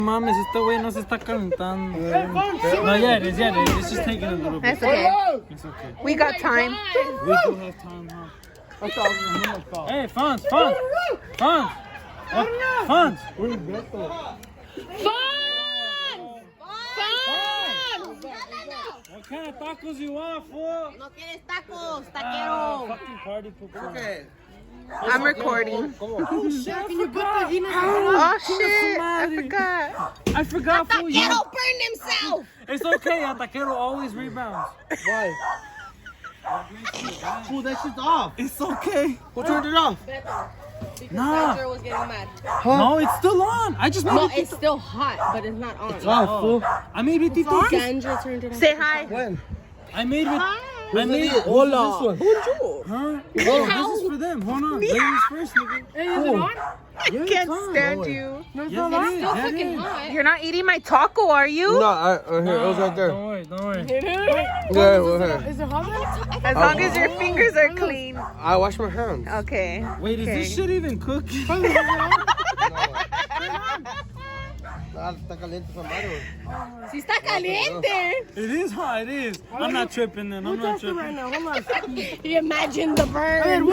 Mames, este güey no se está calentando. No, yeah, it is. It's just taking a little bit. That's okay. It's okay. We got time. We do have time, huh? Hey, Fonz. What kind of tacos you want, fool? No quieres tacos, taquero. Fucking party pooper. I'm recording. Oh shit, I forgot. I forgot, fool. You. Taquero burned himself. It's okay. A taquero always rebounds. Why? Fool, that shit's off. It's okay. Who turned it off? Nah. Sandra was getting mad. No, it's still on. I just made No, it. it's still hot, but it's not on. It's off, fool. I made it. Tito. Sandra turned it on. Say hi. When? I made it. I made it. Hola. Huh? Oh, this is for them. Hold on. Ladies first, nigga. I can't stand you. Yeah, It's still fucking hot. You're not eating my taco, are you? No, here, it was right there. Don't worry. Yeah, it was here. Is it hot? As long as your fingers are clean. I wash my hands. Okay. Wait, is this shit even cooked? Está caliente esa madre. Si está caliente. It is hot. It is. I'm not tripping then. I'm not tripping. You imagine the burn.